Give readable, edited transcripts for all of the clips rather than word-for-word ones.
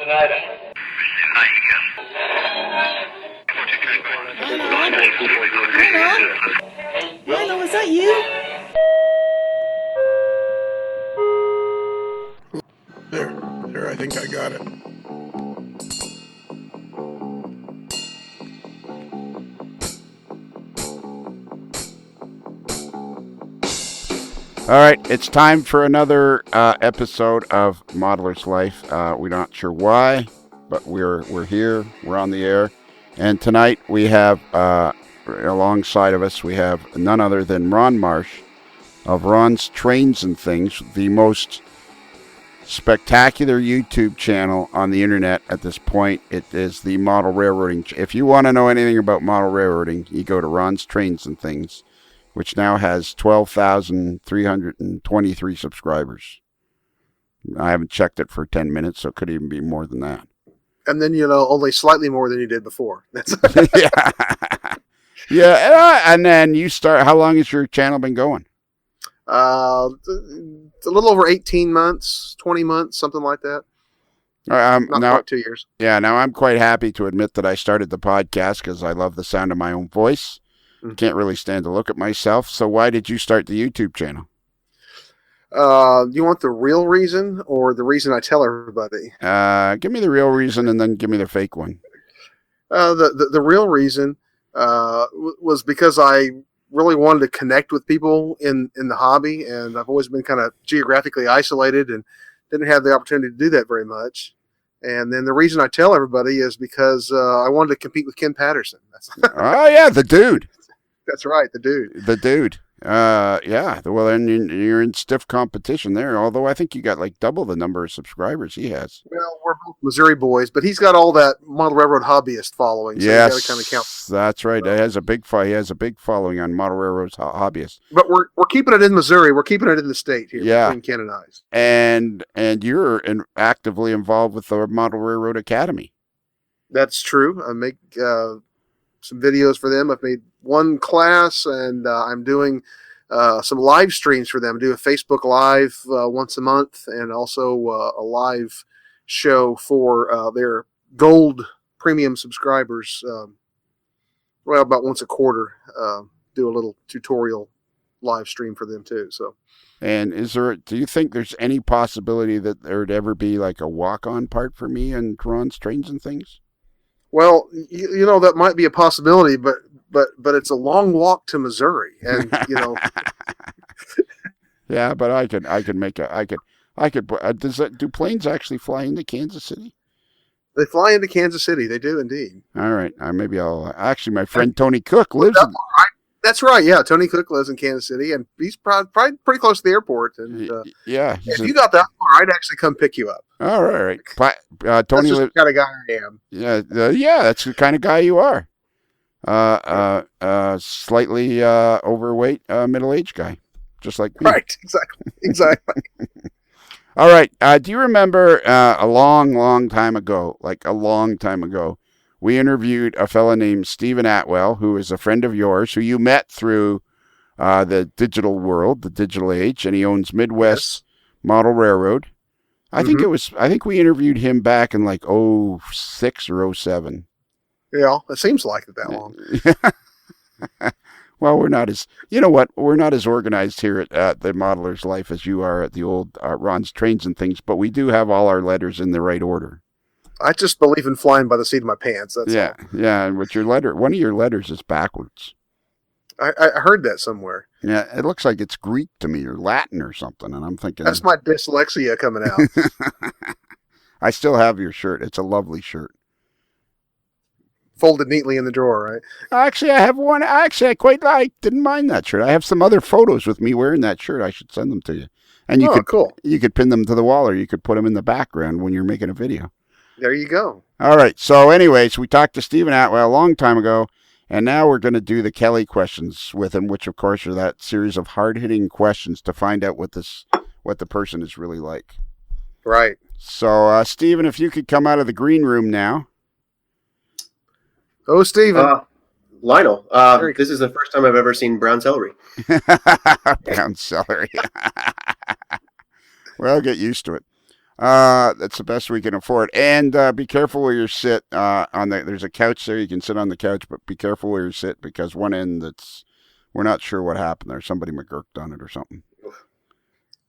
Lionel, is that you? There, I think I got it. All right, it's time for another episode of Modeler's Life. We're not sure why, but we're here. We're on the air, and tonight we have alongside of us we have none other than Ron Marsh of Ron's Trains and Things, the most spectacular YouTube channel on the internet at this point. It is the model railroading. If you want to know anything about model railroading, you go to Ron's Trains and Things, which now has 12,323 subscribers. I haven't checked it for 10 minutes, so it could even be more than that. And then, only slightly more than you did before. That's yeah. Yeah, and then you start, how long has your channel been going? It's a little over 18 months, 20 months, something like that. Not now, quite 2 years. Yeah, now I'm quite happy to admit that I started the podcast because I love the sound of my own voice. Can't really stand to look at myself. So why did you start the YouTube channel? You want the real reason or the reason I tell everybody? Give me the real reason and then give me the fake one. The real reason was because I really wanted to connect with people in the hobby, and I've always been kind of geographically isolated and didn't have the opportunity to do that very much. And then the reason I tell everybody is because I wanted to compete with Ken Patterson. Oh, yeah, the dude. That's right, the dude. The dude. Yeah. Well, then you're in stiff competition there, although I think you got like double the number of subscribers he has. Well, we're both Missouri boys, but he's got all that model railroad hobbyist following. So yes, you gotta kind of count. That's right. He has a big following on model railroads hobbyists. But we're keeping it in Missouri. We're keeping it in the state here between Ken and I. And you're actively involved with the Model Railroad Academy. That's true. I make some videos for them. I've made one class, and I'm doing some live streams for them. I do a Facebook Live once a month, and also a live show for their gold premium subscribers. About once a quarter, do a little tutorial live stream for them too. So, and do you think there's any possibility that there'd ever be like a walk-on part for me and Ron's Trains and Things? Well, that might be a possibility, but it's a long walk to Missouri, and Yeah, but I could do planes actually fly into Kansas City? They fly into Kansas City. They do indeed. All right. Maybe actually, my friend Tony Cook lives in... That's right. Yeah. Tony Cook lives in Kansas City, and he's probably pretty close to the airport. And yeah. If you got that far, I'd actually come pick you up. All right. Tony, that's just the kind of guy I am. Yeah. Yeah. That's the kind of guy you are. Slightly overweight, middle-aged guy, just like me. Right. Exactly. All right. Do you remember a long time ago, we interviewed a fella named Stephen Atwell, who is a friend of yours, who you met through the digital world, the digital age, and he owns Midwest Model Railroad. I think we interviewed him back in like 06 or 07. Yeah, it seems like it that long. Well, we're not as organized here at the Modeler's Life as you are at the old Ron's Trains and Things, but we do have all our letters in the right order. I just believe in flying by the seat of my pants. That's all. Yeah, and with one of your letters is backwards. I heard that somewhere. Yeah, it looks like it's Greek to me or Latin or something, and I'm thinking... That's my dyslexia coming out. I still have your shirt. It's a lovely shirt. Folded neatly in the drawer, right? Actually, I have one. Actually, I didn't mind that shirt. I have some other photos with me wearing that shirt. I should send them to you. And cool. You could pin them to the wall, or you could put them in the background when you're making a video. There you go. All right. So anyways, we talked to Stephen Atwell a long time ago, and now we're going to do the Kelly questions with him, which of course are that series of hard-hitting questions to find out what the person is really like. Right. So, Stephen, if you could come out of the green room now. Oh, Stephen. Lionel, this is the first time I've ever seen brown celery. Brown celery. Well, get used to it. That's the best we can afford. And be careful where you sit. There's a couch there. You can sit on the couch, but be careful where you sit because one end we're not sure what happened there. Somebody McGurked on it or something.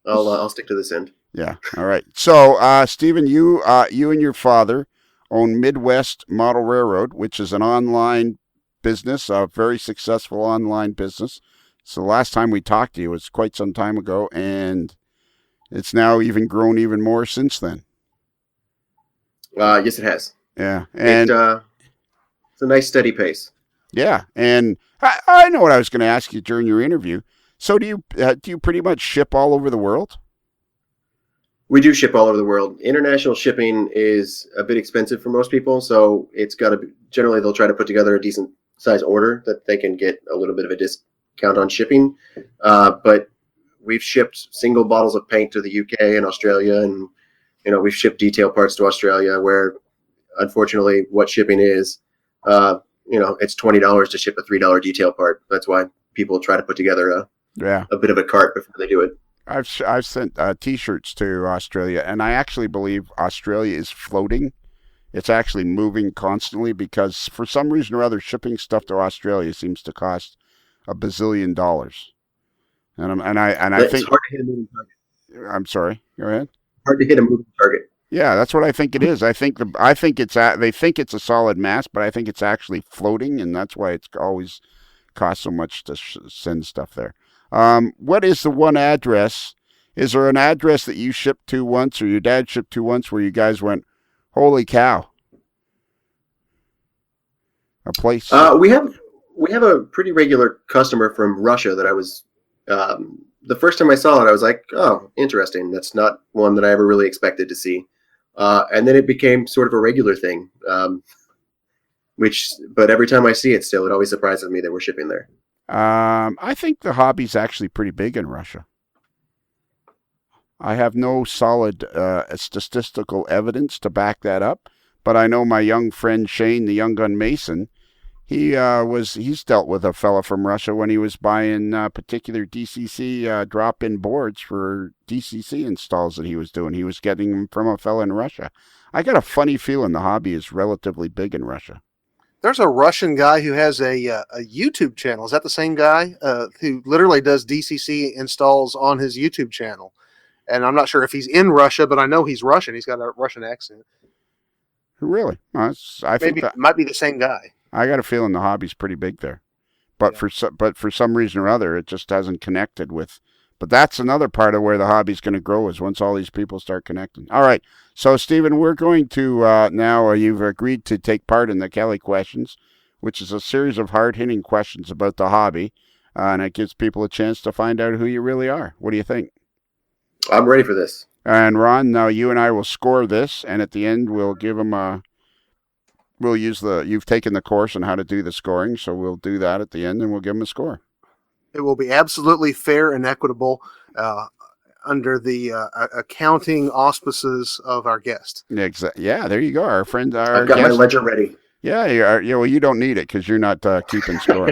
I'll stick to this end. Yeah. All right. So, Stephen, you and your father own Midwest Model Railroad, which is an online business, a very successful online business. So the last time we talked to you was quite some time ago, and it's now even grown even more since then. Yes, it has. Yeah, and it's a nice steady pace. Yeah, and I know what I was going to ask you during your interview. So do you pretty much ship all over the world? We do ship all over the world. International shipping is a bit expensive for most people, so it's got to be, generally they'll try to put together a decent size order that they can get a little bit of a discount on shipping. But we've shipped single bottles of paint to the UK and Australia, and we've shipped detail parts to Australia, where unfortunately what shipping is, it's $20 to ship a $3 detail part. That's why people try to put together a bit of a cart before they do it. I've sent T-shirts to Australia, and I actually believe Australia is floating. It's actually moving constantly because for some reason or other, shipping stuff to Australia seems to cost $1 bazillion. And I think it's hard to hit a moving target. I'm sorry. Go ahead. Hard to hit a moving target. Yeah, that's what I think it is. They think it's a solid mass, but I think it's actually floating, and that's why it's always cost so much to send stuff there. What is the one address? Is there an address that you shipped to once, or your dad shipped to once, where you guys went, "Holy cow"? A place. We have a pretty regular customer from Russia that I was. The first time I saw it, I was like, "Oh, interesting." That's not one that I ever really expected to see. And then it became sort of a regular thing. But every time I see it, still, it always surprises me that we're shipping there. I think the hobby's actually pretty big in Russia. I have no solid statistical evidence to back that up, but I know my young friend Shane, the Young Gun Mason, he's dealt with a fella from Russia when he was buying particular DCC drop-in boards for DCC installs that he was doing. He was getting them from a fella in Russia. I got a funny feeling the hobby is relatively big in Russia. There's a Russian guy who has a YouTube channel. Is that the same guy who literally does DCC installs on his YouTube channel? And I'm not sure if he's in Russia, but I know he's Russian. He's got a Russian accent. Really? I think that might be the same guy. I got a feeling the hobby's pretty big there, but for some reason or other, it just hasn't connected with. But that's another part of where the hobby's going to grow is once all these people start connecting. All right. So, Stephen, we're going to now you've agreed to take part in the Kelly Questions, which is a series of hard-hitting questions about the hobby, and it gives people a chance to find out who you really are. What do you think? I'm ready for this. And, Ron, now you and I will score this, and at the end we'll give them we'll use you've taken the course on how to do the scoring, so we'll do that at the end, and we'll give them a score. It will be absolutely fair and equitable under the accounting auspices of our guest. Exactly. Yeah, there you go. Our friend, I've got my ledger ready. Yeah, yeah. Well, you don't need it because you're not keeping score.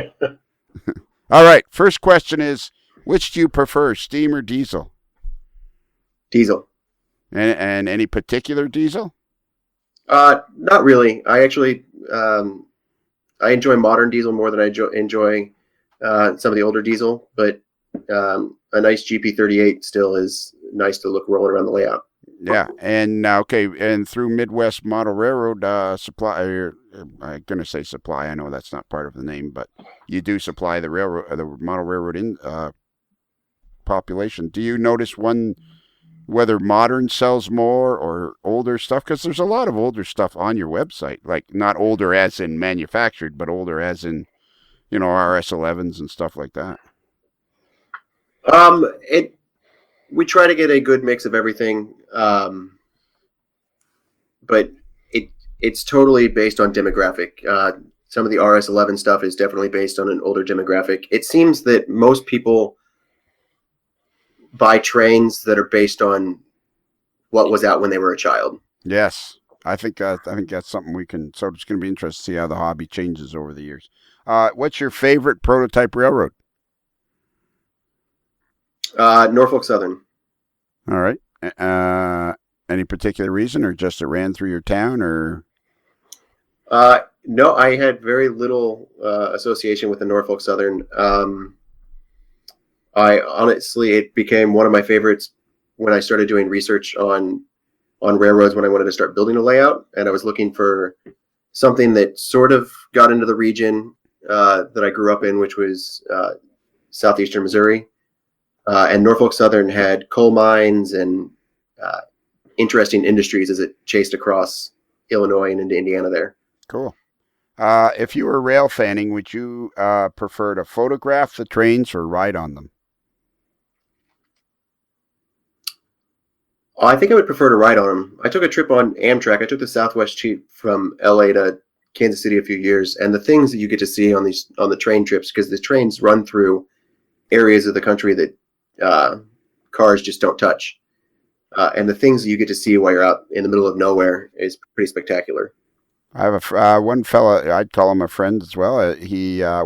All right. First question is, which do you prefer, steam or diesel? Diesel. And any particular diesel? Not really. I actually I enjoy modern diesel more than I enjoy some of the older diesel, but a nice GP38 still is nice to look rolling around the layout. Yeah, and okay, and through Midwest Model Railroad supply, I'm going to say supply. I know that's not part of the name, but you do supply the model railroad in population. Do you notice whether modern sells more or older stuff? Because there's a lot of older stuff on your website, like not older as in manufactured, but older as in RS11s and stuff like that. We try to get a good mix of everything, but it's totally based on demographic. Some of the RS11 stuff is definitely based on an older demographic. It seems that most people buy trains that are based on what was out when they were a child. Yes, I think that's something we can. So it's going to be interesting to see how the hobby changes over the years. What's your favorite prototype railroad? Norfolk Southern. All right. any particular reason, or just it ran through your town, or? No, I had very little association with the Norfolk Southern. I honestly, it became one of my favorites when I started doing research on railroads when I wanted to start building a layout, and I was looking for something that sort of got into the region that I grew up in, which was southeastern Missouri. And Norfolk Southern had coal mines and interesting industries as it chased across Illinois and into Indiana there. Cool. If you were rail fanning, would you prefer to photograph the trains or ride on them? I think I would prefer to ride on them. I took a trip on Amtrak. I took the Southwest Cheap from LA to Kansas City a few years, and the things that you get to see on the train trips, because the trains run through areas of the country that cars just don't touch, and the things that you get to see while you're out in the middle of nowhere is pretty spectacular. I have one fella, I'd call him a friend as well.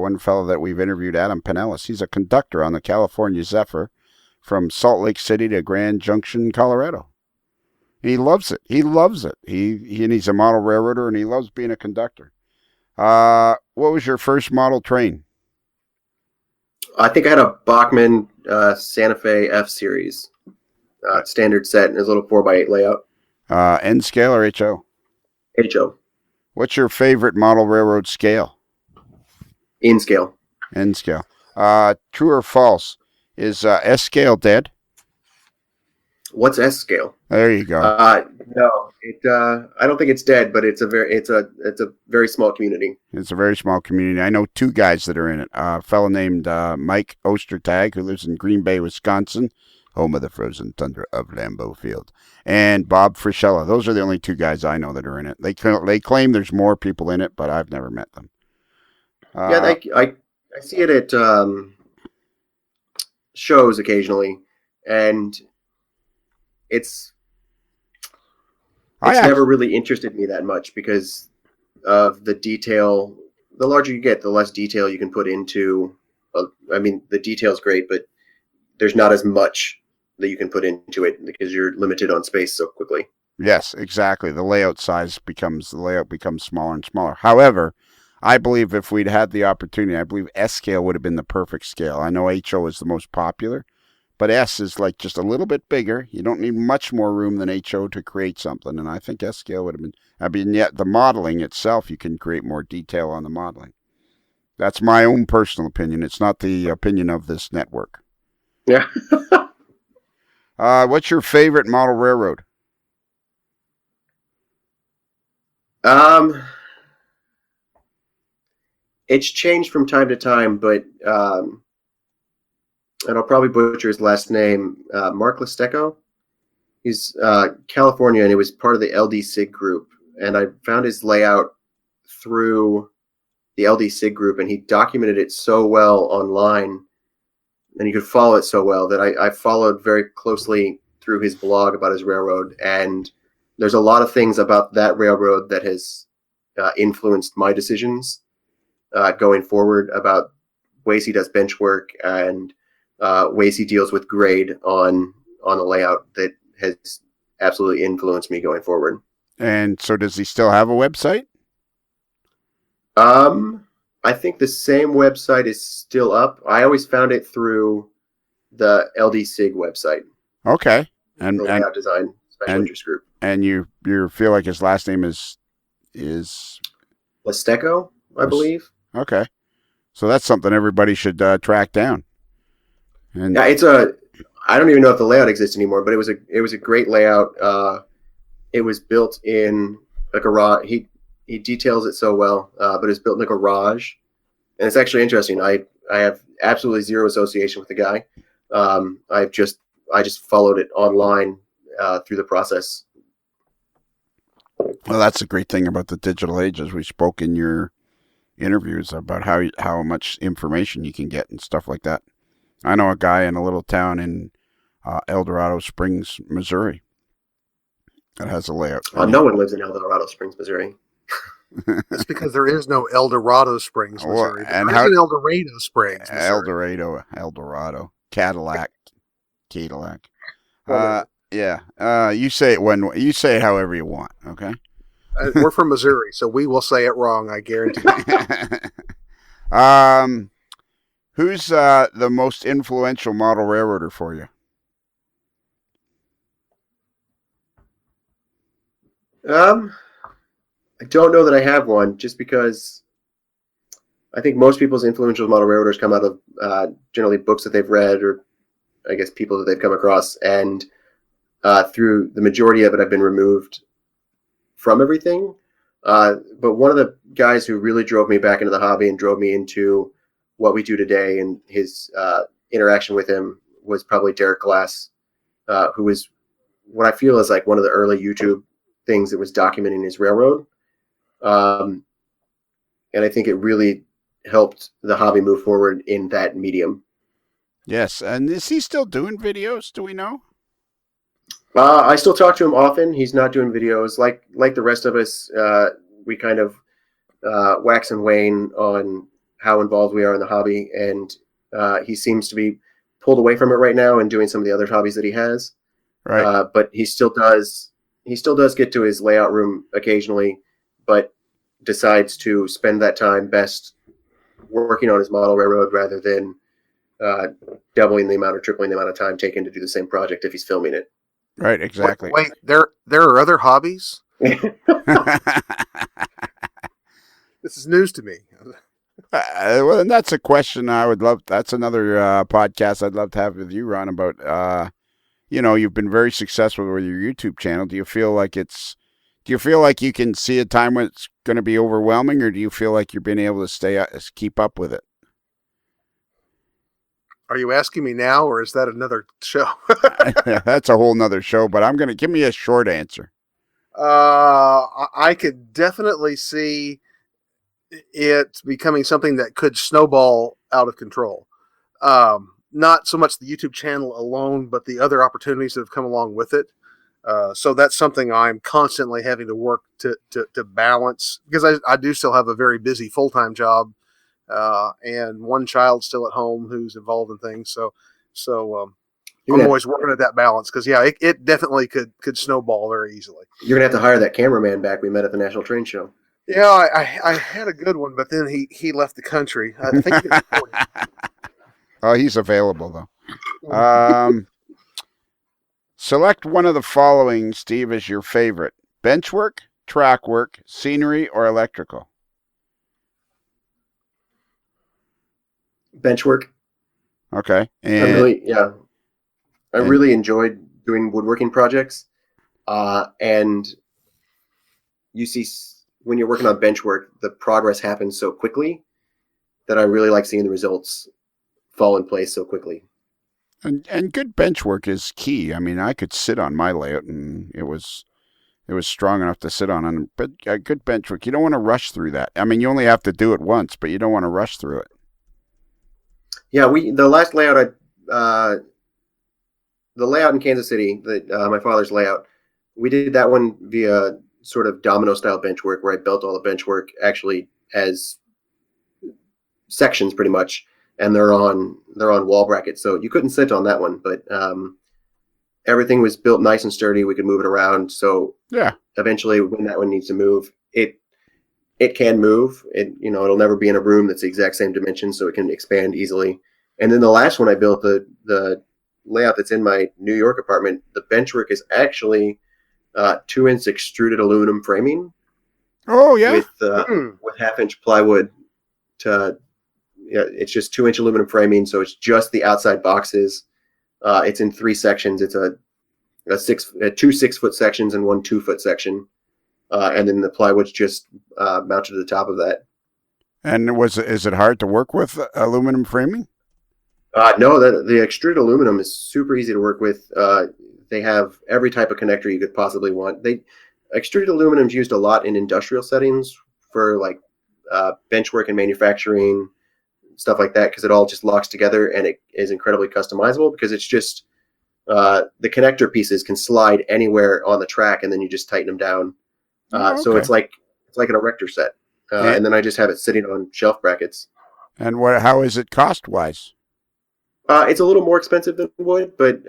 One fella that we've interviewed, Adam Pinellas. He's a conductor on the California Zephyr from Salt Lake City to Grand Junction, Colorado. He loves it. He loves it. He's a model railroader, and he loves being a conductor. What was your first model train? I think I had a Bachmann Santa Fe F Series standard set, and it was a little 4x8 layout. N scale or HO? HO. What's your favorite model railroad scale? In scale. N scale. True or false? Is S scale dead? What's S scale? There you go. No, I don't think it's dead, but it's a very small community. It's a very small community. I know two guys that are in it. A fellow named Mike Ostertag, who lives in Green Bay, Wisconsin, home of the frozen tundra of Lambeau Field, and Bob Frischella. Those are the only two guys I know that are in it. They claim there's more people in it, but I've never met them. Yeah, I see it at shows occasionally, and it's never really interested me that much because of the detail. The larger you get, the less detail you can put into. The detail's great, but there's not as much that you can put into it because you're limited on space so quickly. Yes, exactly. The layout becomes smaller and smaller. However, I believe if we'd had the opportunity, I believe S scale would have been the perfect scale. I know HO is the most popular, but S is like just a little bit bigger. You don't need much more room than HO to create something, and I think S scale would have been. Yet the modeling itself, you can create more detail on the modeling. That's my own personal opinion. It's not the opinion of this network. Yeah. What's your favorite model railroad? It's changed from time to time, but and I'll probably butcher his last name, Mark Lesteco. He's California, and he was part of the LD SIG group. And I found his layout through the LD SIG group, and he documented it so well online, and you could follow it so well that I followed very closely through his blog about his railroad. And there's a lot of things about that railroad that has influenced my decisions going forward, about ways he does bench work and ways he deals with grade on the layout that has absolutely influenced me going forward. And so does he still have a website? I think the same website is still up. I always found it through the LD SIG website. Okay. And the layout design special interest group. And you feel like his last name is Lesteco, I believe. Okay. So that's something everybody should track down. And yeah, I don't even know if the layout exists anymore, but it was a great layout. It was built in a garage. He details it so well, but it's built in a garage, and it's actually interesting. I have absolutely zero association with the guy. I just followed it online through the process. Well, that's the great thing about the digital age, as we spoke in your interviews about how much information you can get and stuff like that. I know a guy in a little town in El Dorado Springs, Missouri, that has a layout. No one lives in El Dorado Springs, Missouri. That's because there is no El Dorado Springs, Missouri. And there is an El Dorado Springs, Missouri. El Dorado, Cadillac. Well, Yeah. You say it you say it however you want. Okay. We're from Missouri, so we will say it wrong. I guarantee. um, who's the most influential model railroader for you? Um, I don't know that I have one, just because I think most people's influential model railroaders come out of generally books that they've read, or I guess people that they've come across, and through the majority of it, I've been removed from everything. But one of the guys who really drove me back into the hobby and drove me into what we do today, and his interaction with him, was probably Derek Glass, who was what I feel is like one of the early YouTube things that was documenting his railroad. Um, and I think it really helped the hobby move forward in that medium. Yes, and is he still doing videos? Do we know? I still talk to him often. He's not doing videos like the rest of us. We kind of wax and wane on how involved we are in the hobby, and he seems to be pulled away from it right now and doing some of the other hobbies that he has. Right. But he still does get to his layout room occasionally, but decides to spend that time best working on his model railroad rather than doubling the amount or tripling the amount of time taken to do the same project if he's filming it. Right. Exactly. Wait, there are other hobbies. This is news to me. Well, and that's a question I would love. That's another podcast I'd love to have with you, Ron. About you've been very successful with your YouTube channel. Do you feel like you can see a time when it's going to be overwhelming, or do you feel like you've been able to keep up with it? Are you asking me now, or is that another show? That's a whole nother show, but I'm going to give me a short answer. I could definitely see it becoming something that could snowball out of control. Not so much the YouTube channel alone, but the other opportunities that have come along with it. So that's something I'm constantly having to work to balance, because I do still have a very busy full-time job, and one child still at home who's involved in things. So I'm always working at that balance, because it definitely could snowball very easily. You're gonna have to hire that cameraman back we met at the National Train Show. Yeah, I had a good one, but then he left the country. I think he Oh, he's available though. Select one of the following, Steve, as your favorite: bench work, track work, scenery, or electrical. Bench work. Okay. I really enjoyed doing woodworking projects, and you see when you're working on bench work, the progress happens so quickly that I really like seeing the results fall in place so quickly. And good bench work is key. I mean, I could sit on my layout, and it was strong enough to sit on. But good bench work, you don't want to rush through that. I mean, you only have to do it once, but you don't want to rush through it. Yeah, the last layout the layout in Kansas City, my father's layout, we did that one via sort of domino style bench work, where I built all the bench work actually as sections pretty much, and they're on wall brackets, so you couldn't sit on that one, but everything was built nice and sturdy. We could move it around, so yeah, eventually when that one needs to move, it can move. It'll never be in a room that's the exact same dimension, so it can expand easily. And then the last one I built, the layout that's in my New York apartment, the bench work is actually 2-inch extruded aluminum framing. Oh yeah, with 1/2-inch plywood. It's just 2-inch aluminum framing, so it's just the outside boxes. It's in 3 sections. It's two 6-foot sections and 1 2-foot section, and then the plywood's just mounted to the top of that. And is it hard to work with aluminum framing? No, the extruded aluminum is super easy to work with. They have every type of connector you could possibly want. Extruded aluminum is used a lot in industrial settings for like bench work and manufacturing, stuff like that, because it all just locks together, and it is incredibly customizable because it's just the connector pieces can slide anywhere on the track, and then you just tighten them down. Okay. So it's like an erector set, and then I just have it sitting on shelf brackets. And how is it cost wise? It's a little more expensive than wood, but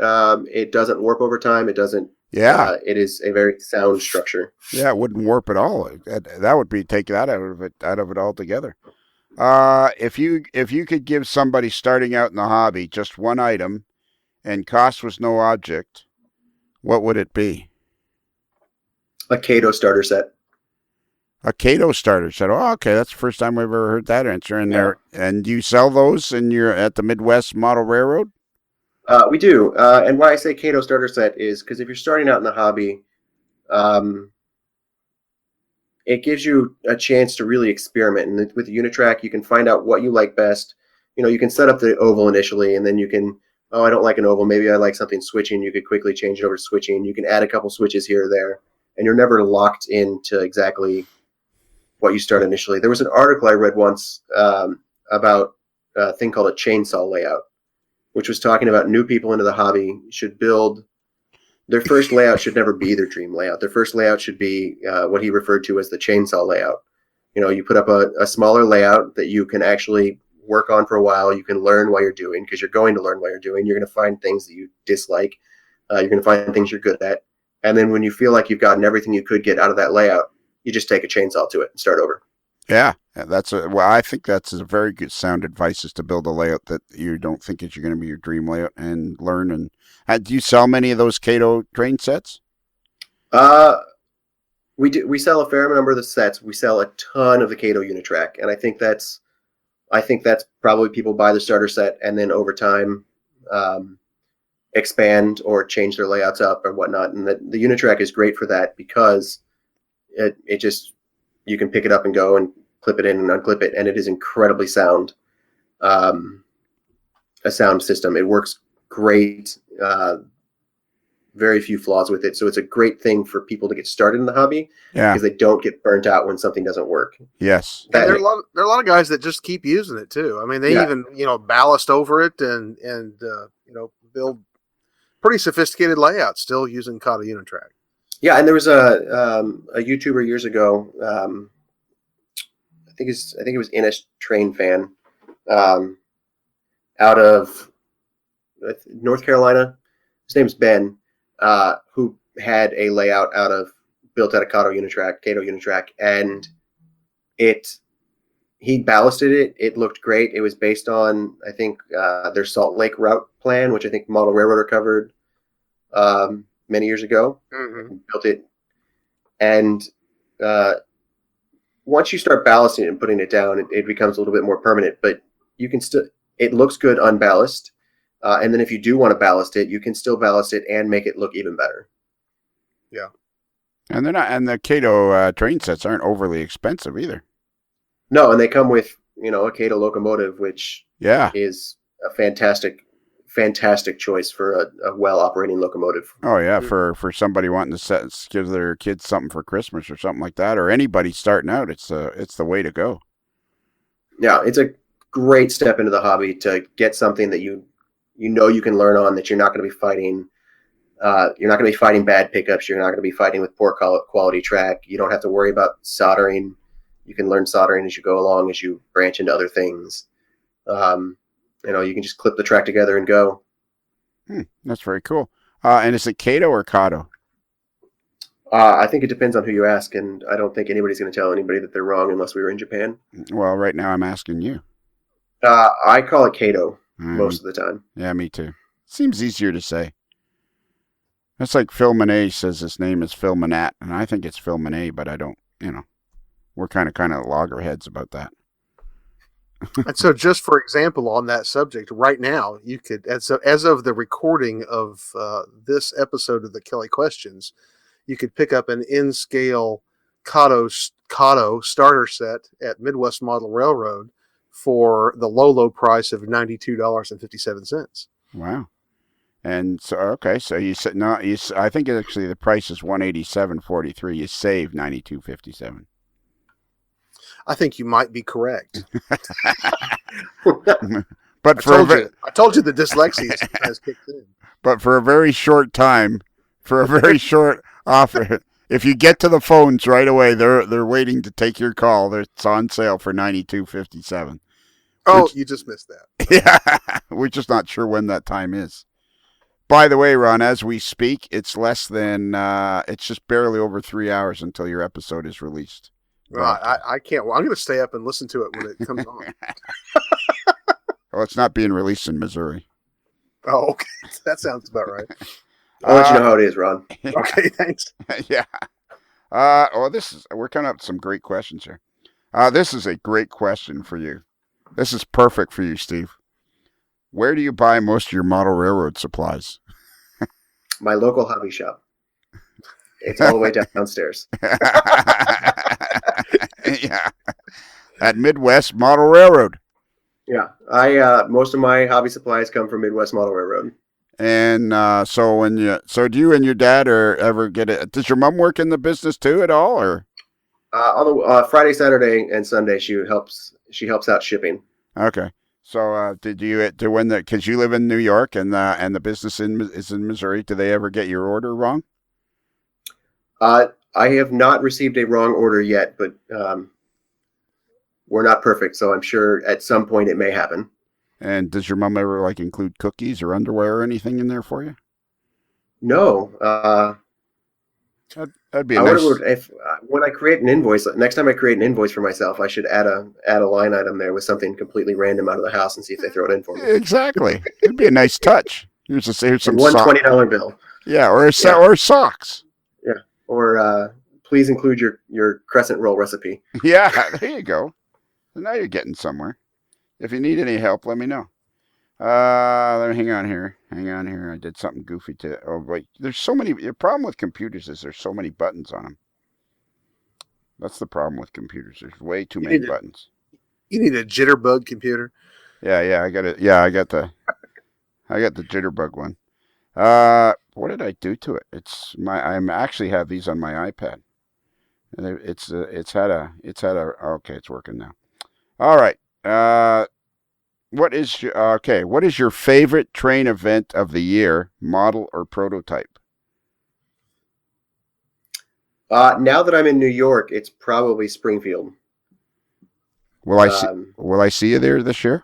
it doesn't warp over time. It doesn't. Yeah. It is a very sound structure. Yeah, it wouldn't warp at all. That would be take that out of it altogether. If you could give somebody starting out in the hobby just one item, and cost was no object, what would it be? A Kato starter set. A Kato starter set. Oh, okay, that's the first time I've ever heard that answer. And Yeah. and you sell those and you're at the Midwest Model Railroad? We do. And why I say Kato starter set is because if you're starting out in the hobby, it gives you a chance to really experiment. And with the Unitrack, you can find out what you like best. You can set up the oval initially, and then you can, I don't like an oval. Maybe I like something switching. You could quickly change it over to switching. You can add a couple switches here or there, and you're never locked into exactly what you start initially. There was an article I read once about a thing called a chainsaw layout, which was talking about new people into the hobby should build their first layout should never be their dream layout. Their first layout should be what he referred to as the chainsaw layout. You put up a smaller layout that you can actually work on for a while. You can learn while you're doing, because you're going to learn while you're doing. You're going to find things that you dislike. You're going to find things you're good at. And then when you feel like you've gotten everything you could get out of that layout, you just take a chainsaw to it and start over. Yeah, I think that's a very good sound advice, is to build a layout that you don't think is going to be your dream layout and learn. And do you sell many of those Kato train sets? We do. We sell a fair number of the sets. We sell a ton of the Kato Unitrack, and I think that's probably people buy the starter set and then over time expand or change their layouts up or whatnot. And the Unitrack is great for that because it just, you can pick it up and go and clip it in and unclip it, and it is incredibly sound. A sound system. It works great. Very few flaws with it, so it's a great thing for people to get started in the hobby. Yeah, because they don't get burnt out when something doesn't work. Yes, and there are a lot of guys that just keep using it too. I mean, they even ballast over it and build pretty sophisticated layouts still using Kato Unitrack. Yeah, and there was a YouTuber years ago. I think it was Ines Train Fan, out of North Carolina. His name's Ben, who had a layout built out of Kato Unitrack, and he ballasted it. It looked great. It was based on, I think, their Salt Lake route plan, which I think Model Railroader covered many years ago. Mm-hmm. Built it, and once you start ballasting it and putting it down, it becomes a little bit more permanent. But you can still, it looks good unballasted. And then if you do want to ballast it, you can still ballast it and make it look even better. Yeah. And they're not, and the Kato train sets aren't overly expensive either. No, and they come with, a Kato locomotive, which is a fantastic choice for a well-operating locomotive. Oh yeah, for somebody wanting to give their kids something for Christmas or something like that, or anybody starting out, it's the way to go. Yeah, it's a great step into the hobby to get something that you can learn on, that you're not going to be fighting. You're not going to be fighting bad pickups. You're not going to be fighting with poor quality track. You don't have to worry about soldering. You can learn soldering as you go along, as you branch into other things. You can just clip the track together and go. That's very cool. And is it Kato or Kato? I think it depends on who you ask, and I don't think anybody's going to tell anybody that they're wrong unless we were in Japan. Well, right now I'm asking you. I call it Kato most of the time. Yeah, me too. Seems easier to say. That's like Phil Monet says his name is Phil Manat, and I think it's Phil Monet, but I don't, we're kind of loggerheads about that. And so, just for example, on that subject, right now, you could, as of the recording of this episode of the Kelly Questions, you could pick up an in-scale Kato starter set at Midwest Model Railroad for the low price of $92.57. Wow. And so, okay, so you said no. I think actually the price is $187.43. You save $92.57. I think you might be correct. But I told you the dyslexia has kicked in. But for a very short time, for a very short offer, if you get to the phones right away, they're waiting to take your call. It's on sale for $92.57. Oh, you just missed that. Yeah, we're just not sure when that time is. By the way, Ron, as we speak, it's less than, it's just barely over 3 hours until your episode is released. I can't. Well, I'm going to stay up and listen to it when it comes on. Well, it's not being released in Missouri. Oh, okay. That sounds about right. I'll let you know how it is, Ron. Okay, thanks. Yeah. We're coming up with some great questions here. This is a great question for you. This is perfect for you, Steve. Where do you buy most of your model railroad supplies? My local hobby shop. It's all the way downstairs. Yeah. At Midwest Model Railroad. Yeah, most of my hobby supplies come from Midwest Model Railroad. And so do you and your dad ever get it? Does your mom work in the business too at all, or? On the Friday, Saturday, and Sunday, she helps out shipping. Okay. So did you because you live in New York and the business is in Missouri? Do they ever get your order wrong? I have not received a wrong order yet, but we're not perfect, so I'm sure at some point it may happen. And does your mom ever include cookies or underwear or anything in there for you? No. That'd be nice. When I create an invoice, next time I create an invoice for myself, I should add a line item there with something completely random out of the house and see if they throw it in for me. Exactly. It'd be a nice touch. Here's some one $20 bill. Yeah, or socks. Yeah, or please include your crescent roll recipe. Yeah, there you go. Now you're getting somewhere. If you need any help, let me know. Hang on here. I did something goofy to. Oh wait, there's so many. The problem with computers is there's so many buttons on them. That's the problem with computers. There's way too many buttons. You need a jitterbug computer. Yeah, I got it. Yeah, I got the jitterbug one. What did I do to it? I actually have these on my iPad. And it's okay, it's working now. All right. What is your favorite train event of the year, model or prototype? Now that I'm in New York, it's probably Springfield. Will I see you there this year?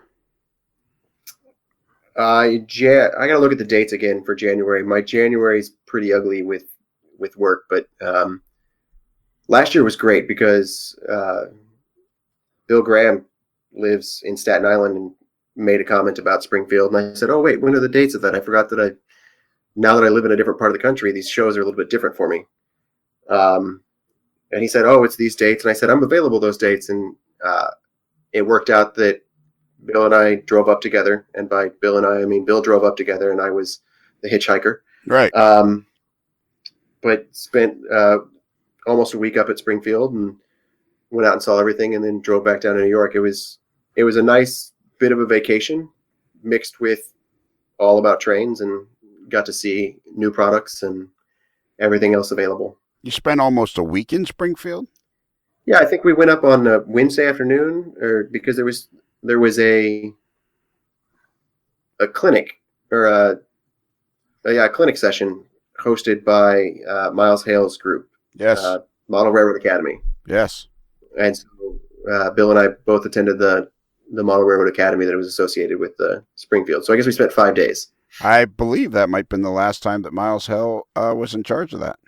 I gotta look at the dates again for January. My January's pretty ugly with work, but last year was great because Bill Graham lives in Staten Island and made a comment about Springfield, and I said, "Oh wait, when are the dates of that? I forgot that now that I live in a different part of the country, these shows are a little bit different for me." And he said, "Oh, it's these dates," and I said, "I'm available those dates," and it worked out that Bill and I drove up together, and by Bill and I mean Bill drove up together, and I was the hitchhiker. Right. But spent almost a week up at Springfield and went out and saw everything, and then drove back down to New York. It was a nice bit of a vacation mixed with all about trains, and got to see new products and everything else available. You spent almost a week in Springfield? Yeah, I think we went up on a Wednesday afternoon, because there was a clinic or a clinic session hosted by Miles Hale's group. Yes. Model Railroad Academy. Yes. And so Bill and I both attended the Model Railroad Academy that was associated with Springfield. So I guess we spent 5 days. I believe that might have been the last time that Miles Hale was in charge of that.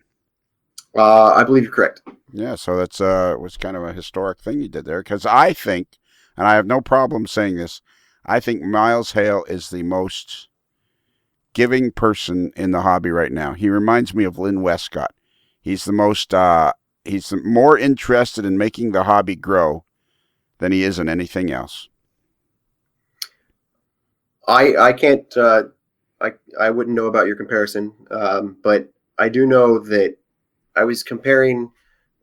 I believe you're correct. Yeah, so that's was kind of a historic thing he did there, because I think, and I have no problem saying this, I think Miles Hale is the most giving person in the hobby right now. He reminds me of Lynn Westcott. He's the most he's more interested in making the hobby grow than he is in anything else. I can't I wouldn't know about your comparison, but I do know that I was comparing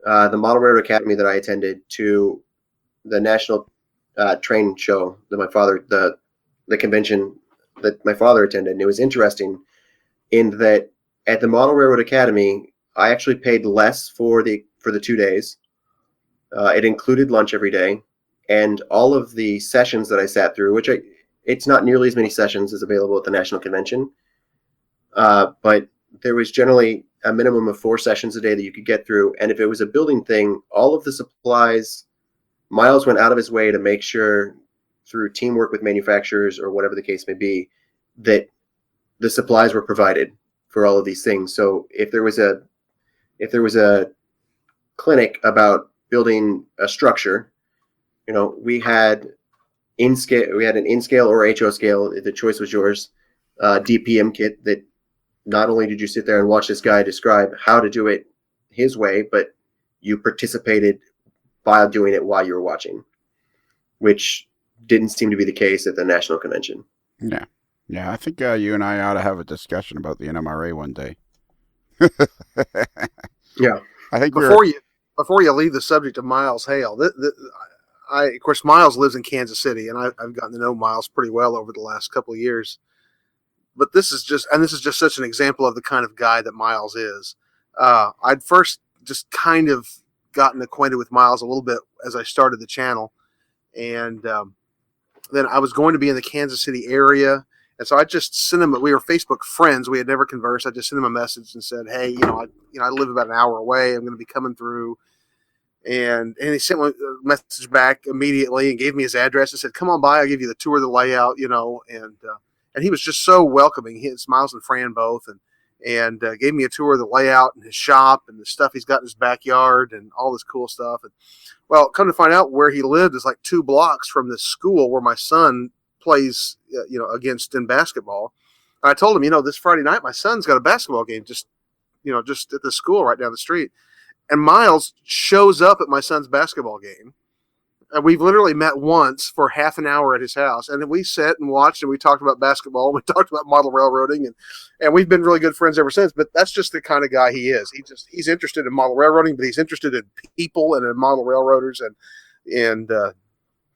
the Model Railroad Academy that I attended to the National Train Show that my father, the convention that my father attended. And it was interesting in that at the Model Railroad Academy, I actually paid less for the 2 days. It included lunch every day, and all of the sessions that I sat through, it's not nearly as many sessions as available at the National Convention, but there was generally a minimum of 4 sessions a day that you could get through. And if it was a building thing, all of the supplies, Miles went out of his way to make sure through teamwork with manufacturers or whatever the case may be, that the supplies were provided for all of these things. So if there was a clinic about building a structure, we had an in scale or HO scale. The choice was yours. DPM kit that not only did you sit there and watch this guy describe how to do it his way, but you participated by doing it while you were watching, which didn't seem to be the case at the national convention. Yeah. Yeah, I think you and I ought to have a discussion about the NMRA one day. Yeah. I think before you leave the subject of Miles Hale, of course, Miles lives in Kansas City, and I've gotten to know Miles pretty well over the last couple of years. But this is just such an example of the kind of guy that Miles is. I'd first just kind of gotten acquainted with Miles a little bit as I started the channel, and then I was going to be in the Kansas City area, and so I just sent him. We were Facebook friends. We had never conversed. I just sent him a message and said, "Hey, I live about an hour away. I'm going to be coming through." And he sent a message back immediately and gave me his address and said, "Come on by. I'll give you the tour of the layout." And he was just so welcoming. He had Miles and Fran both, and gave me a tour of the layout and his shop and the stuff he's got in his backyard and all this cool stuff. And well, come to find out, where he lived is like 2 blocks from this school where my son plays, against in basketball. And I told him, this Friday night, my son's got a basketball game just at the school right down the street. And Miles shows up at my son's basketball game. And we've literally met once for half an hour at his house. And then we sat and watched, and we talked about basketball. We talked about model railroading, and we've been really good friends ever since. But that's just the kind of guy he is. He's interested in model railroading, but he's interested in people and in model railroaders, and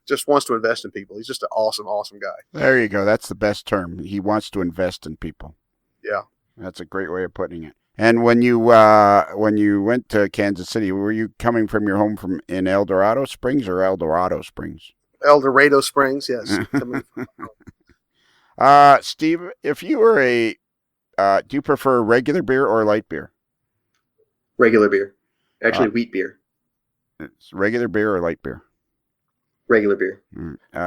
just wants to invest in people. He's just an awesome, awesome guy. There you go. That's the best term. He wants to invest in people. Yeah. That's a great way of putting it. And when you went to Kansas City, were you coming from your home in El Dorado Springs or El Dorado Springs? El Dorado Springs, yes. Steve, if you were do you prefer regular beer or light beer? Regular beer. Actually, wheat beer. It's regular beer or light beer? Regular beer.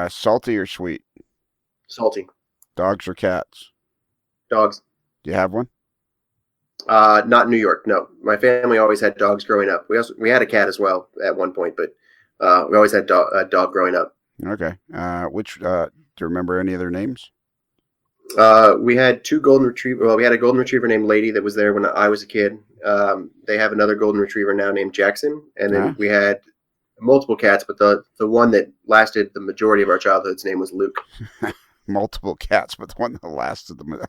Salty or sweet? Salty. Dogs or cats? Dogs. Do you have one? Not in New York. No, my family always had dogs growing up. We had a cat as well at one point, but we always had a dog growing up. Okay. Which do you remember any of their names? We had 2 golden retriever. Well, we had a golden retriever named Lady that was there when I was a kid. They have another golden retriever now named Jackson, and then we had multiple cats, but the one that lasted the majority of our childhood's name was Luke. Multiple cats, but the one that lasted them.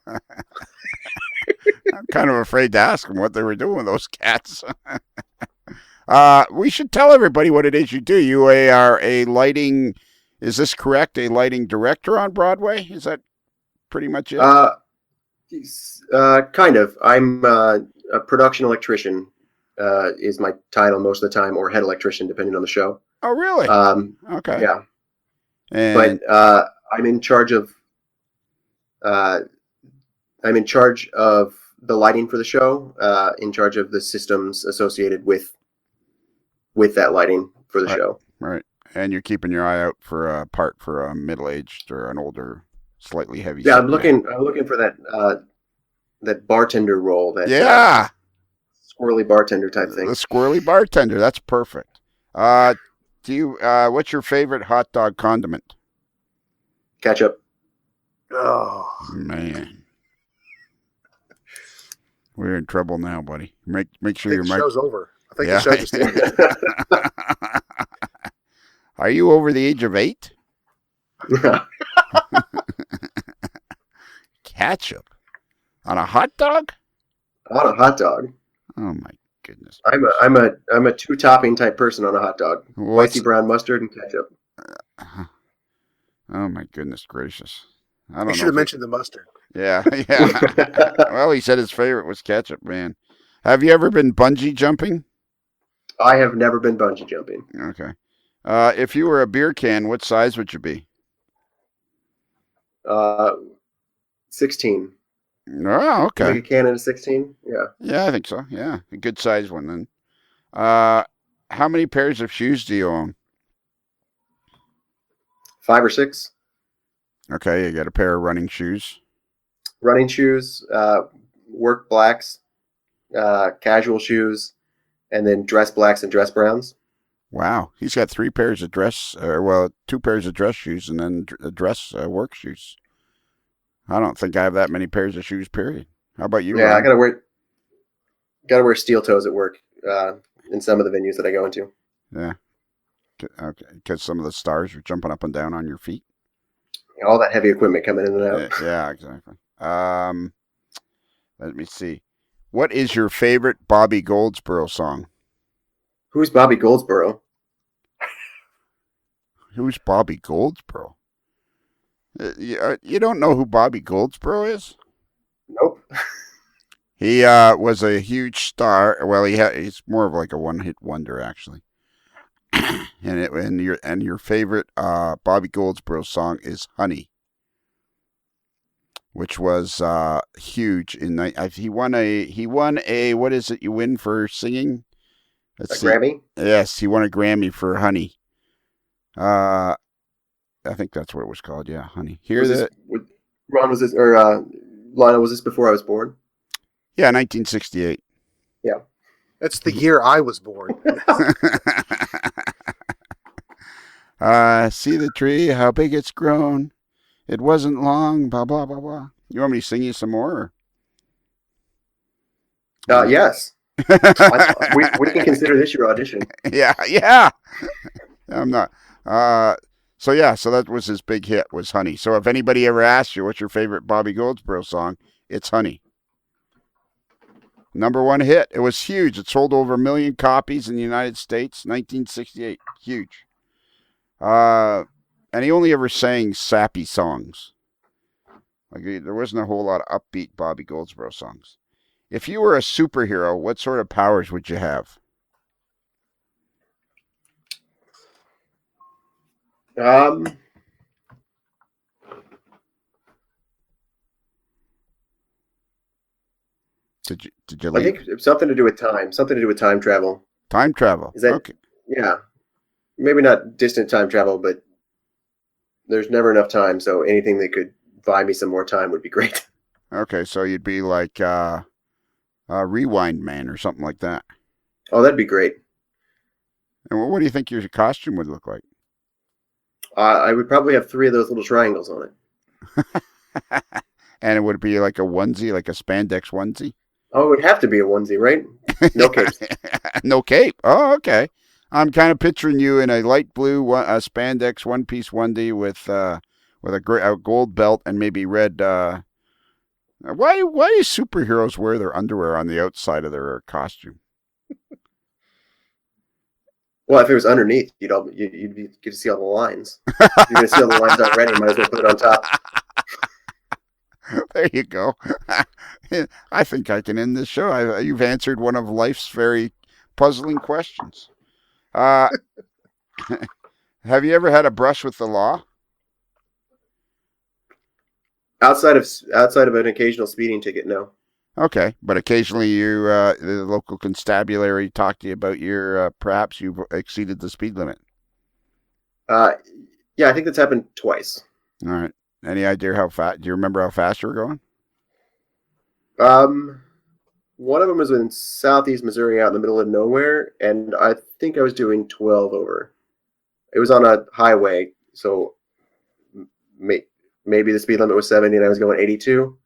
I'm kind of afraid to ask them what they were doing with those cats. We should tell everybody what it is you do. You are a lighting, is this correct? A lighting director on Broadway? Is that pretty much it? Kind of. I'm a production electrician, is my title most of the time, or head electrician, depending on the show. Oh, really? Okay. Yeah. And... But I'm in charge of the lighting for the show, in charge of the systems associated with that lighting for the show. Right. And you're keeping your eye out for a part for a middle-aged or an older, slightly heavy. Yeah, I'm looking for that bartender role. That squirrely bartender type thing. The squirrely bartender. That's perfect. What's your favorite hot dog condiment? Ketchup. Oh man, we're in trouble now, buddy. Make sure your mic. Show's over. I think the show just ended. Are you over the age of 8? Ketchup on a hot dog? On a hot dog. Oh my goodness. I'm a 2-topping type person on a hot dog. Spicy brown mustard and ketchup. Oh my goodness gracious. I should have mentioned the mustard. Yeah. Well, he said his favorite was ketchup, man. Have you ever been bungee jumping? I have never been bungee jumping. Okay. If you were a beer can, what size would you be? 16. Oh, okay. Like a can in a 16? Yeah. Yeah, I think so. Yeah, a good size one then. How many pairs of shoes do you own? 5 or 6. Okay, you got a pair of running shoes. Running shoes, work blacks, casual shoes, and then dress blacks and dress browns. Wow, he's got 3 pairs of dress, 2 pairs of dress shoes, and then dress work shoes. I don't think I have that many pairs of shoes. Period. How about you? Yeah, Ryan? I gotta wear steel toes at work in some of the venues that I go into. Yeah. Okay, because some of the stars are jumping up and down on your feet. All that heavy equipment coming in and out. Yeah, exactly. Let me see. What is your favorite Bobby Goldsboro song? Who's Bobby Goldsboro? Who's Bobby Goldsboro? You don't know who Bobby Goldsboro is? Nope. He was a huge star. Well, he's more of like a one-hit wonder, actually. and your favorite Bobby Goldsboro song is "Honey," which was huge he won a what is it you win for singing? Let's see. Grammy? Yes, he won a Grammy for "Honey." I think that's what it was called. Yeah, "Honey." Ron, was this, or Lionel, was this before I was born? Yeah, 1968. Yeah. That's the year I was born. See the tree, how big it's grown. It wasn't long, blah, blah, blah, blah. You want me to sing you some more? Yes. we can consider this your audition. Yeah. I'm not. So that was his big hit, was "Honey." So if anybody ever asks you what's your favorite Bobby Goldsboro song, it's "Honey." #1 hit. It was huge. It sold over 1 million copies in the United States, 1968. Huge. And he only ever sang sappy songs. Like there wasn't a whole lot of upbeat Bobby Goldsboro songs. If you were a superhero, what sort of powers would you have? Did you I leave? think something to do with time. Something to do with time travel. Time travel. Is that okay? Yeah. Maybe not distant time travel, but there's never enough time, so anything that could buy me some more time would be great. Okay, so you'd be like a Rewind Man or something like that. Oh, that'd be great. And what do you think your costume would look like? I would probably have 3 of those little triangles on it. And it would be like a onesie, like a spandex onesie? Oh, it would have to be a onesie, right? No capes. No cape. Oh, okay. I'm kind of picturing you in a light blue spandex one-piece onesie with a gold belt and maybe red. Why do superheroes wear their underwear on the outside of their costume? Well, if it was underneath, you'd get to see all the lines. If you're going to see all the lines already, might as well put it on top. There you go. I think I can end this show. You've answered one of life's very puzzling questions. Have you ever had a brush with the law? Outside of an occasional speeding ticket, no. Okay, but occasionally the local constabulary talk to you about perhaps you've exceeded the speed limit. Yeah, I think that's happened twice. All right. Any idea how fast? Do you remember how fast you were going? One of them was in southeast Missouri, out in the middle of nowhere, and I think I was doing 12 over. It was on a highway, so maybe the speed limit was 70 and I was going 82.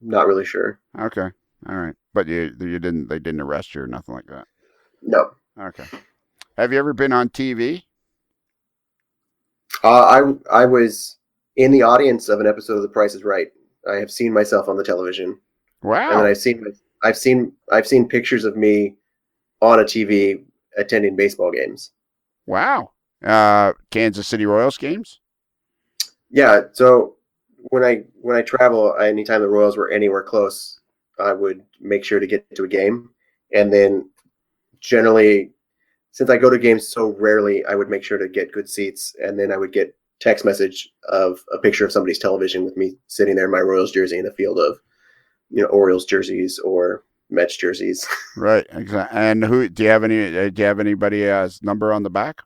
Not really sure. Okay. All right. But they didn't arrest you or nothing like that? No. Okay. Have you ever been on TV? I was in the audience of an episode of The Price is Right. I have seen myself on the television. Wow. And then I've seen pictures of me on a TV attending baseball games. Wow. Kansas City Royals games? Yeah, so when I travel, anytime the Royals were anywhere close, I would make sure to get to a game. And then generally, since I go to games so rarely, I would make sure to get good seats, and then I would get text message of a picture of somebody's television with me sitting there in my Royals jersey in a field of, Orioles jerseys or Mets jerseys. Right, exactly. And do you have anybody's number on the back?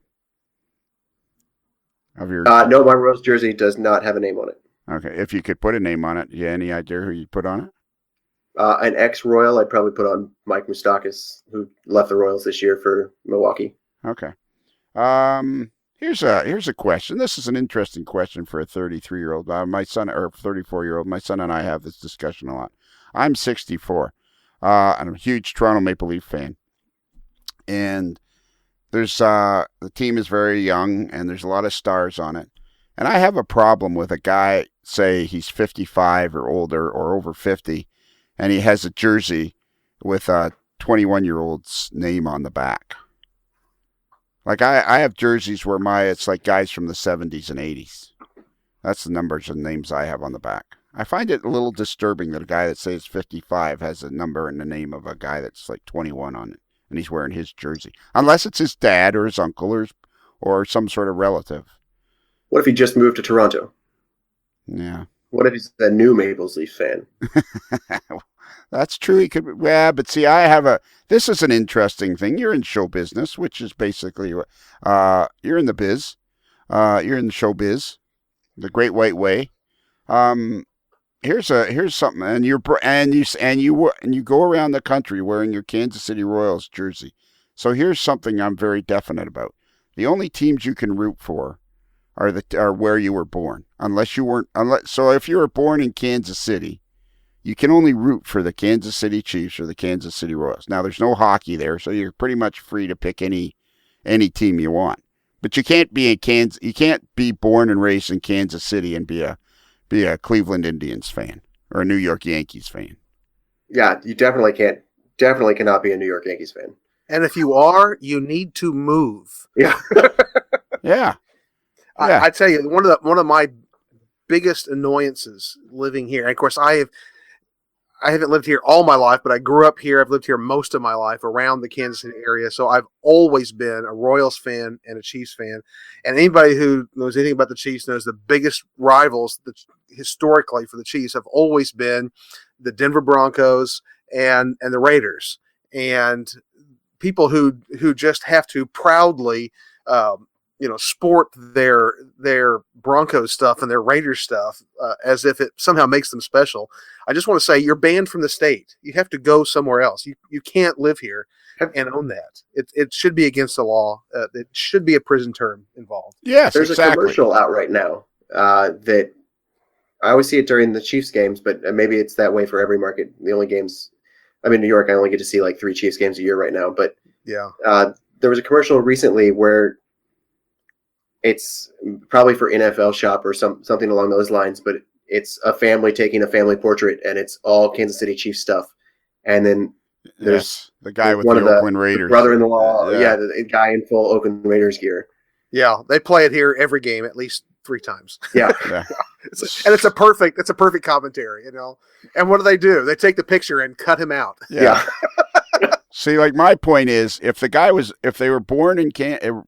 of your? No, my Royals jersey does not have a name on it. Okay, if you could put a name on it, you any idea who you'd put on it? An ex-Royal, I'd probably put on Mike Moustakas, who left the Royals this year for Milwaukee. Okay. Here's a question. This is an interesting question for a 33-year-old. My son, or 34-year-old. My son and I have this discussion a lot. I'm 64. I'm a huge Toronto Maple Leaf fan, and there's the team is very young, and there's a lot of stars on it. And I have a problem with a guy, say he's 55 or older or over 50, and he has a jersey with a 21-year-old's name on the back. Like I have jerseys where it's like guys from the 70s and 80s. That's the numbers and names I have on the back. I find it a little disturbing that a guy that says 55 has a number and the name of a guy that's like 21 on it, and he's wearing his jersey. Unless it's his dad or his uncle or some sort of relative. What if he just moved to Toronto? Yeah. What if he's a new Maple Leaf fan? That's true. He could. Yeah, but see, this is an interesting thing. You're in show business, which is basically, you're in the biz. You're in the show biz, the Great White Way. Here's something, and you go around the country wearing your Kansas City Royals jersey. So here's something I'm very definite about. The only teams you can root for are where you were born. So if you were born in Kansas City, you can only root for the Kansas City Chiefs or the Kansas City Royals. Now there's no hockey there, so you're pretty much free to pick any team you want. But you can't be you can't be born and raised in Kansas City and be a Cleveland Indians fan or a New York Yankees fan. Yeah, you definitely can't. Definitely cannot be a New York Yankees fan. And if you are, you need to move. Yeah. Yeah. I tell you, one of my biggest annoyances living here. And of course, I haven't lived here all my life, but I grew up here. I've lived here most of my life around the Kansas City area. So I've always been a Royals fan and a Chiefs fan. And anybody who knows anything about the Chiefs knows the biggest rivals historically for the Chiefs have always been the Denver Broncos and the Raiders. And people who just have to proudly sport their Broncos stuff and their Raiders stuff as if it somehow makes them special. I just want to say you're banned from the state. You have to go somewhere else. You can't live here and own that. It should be against the law. It should be a prison term involved. Yes, there's exactly. a commercial out right now that I always see it during the Chiefs games, but maybe it's that way for every market. The only games I'm in New York, I only get to see like 3 Chiefs games a year right now. But yeah, there was a commercial recently where it's probably for NFL Shop or something along those lines, but it's a family taking a family portrait, and it's all Kansas City Chiefs stuff. And then there's the guy with one the Oakland Raiders, brother-in-law, the guy in full Oakland Raiders gear. Yeah, they play it here every game at least 3 times. Yeah, it's a perfect commentary, And what do? They take the picture and cut him out. Yeah. See, like my point is, if they were born in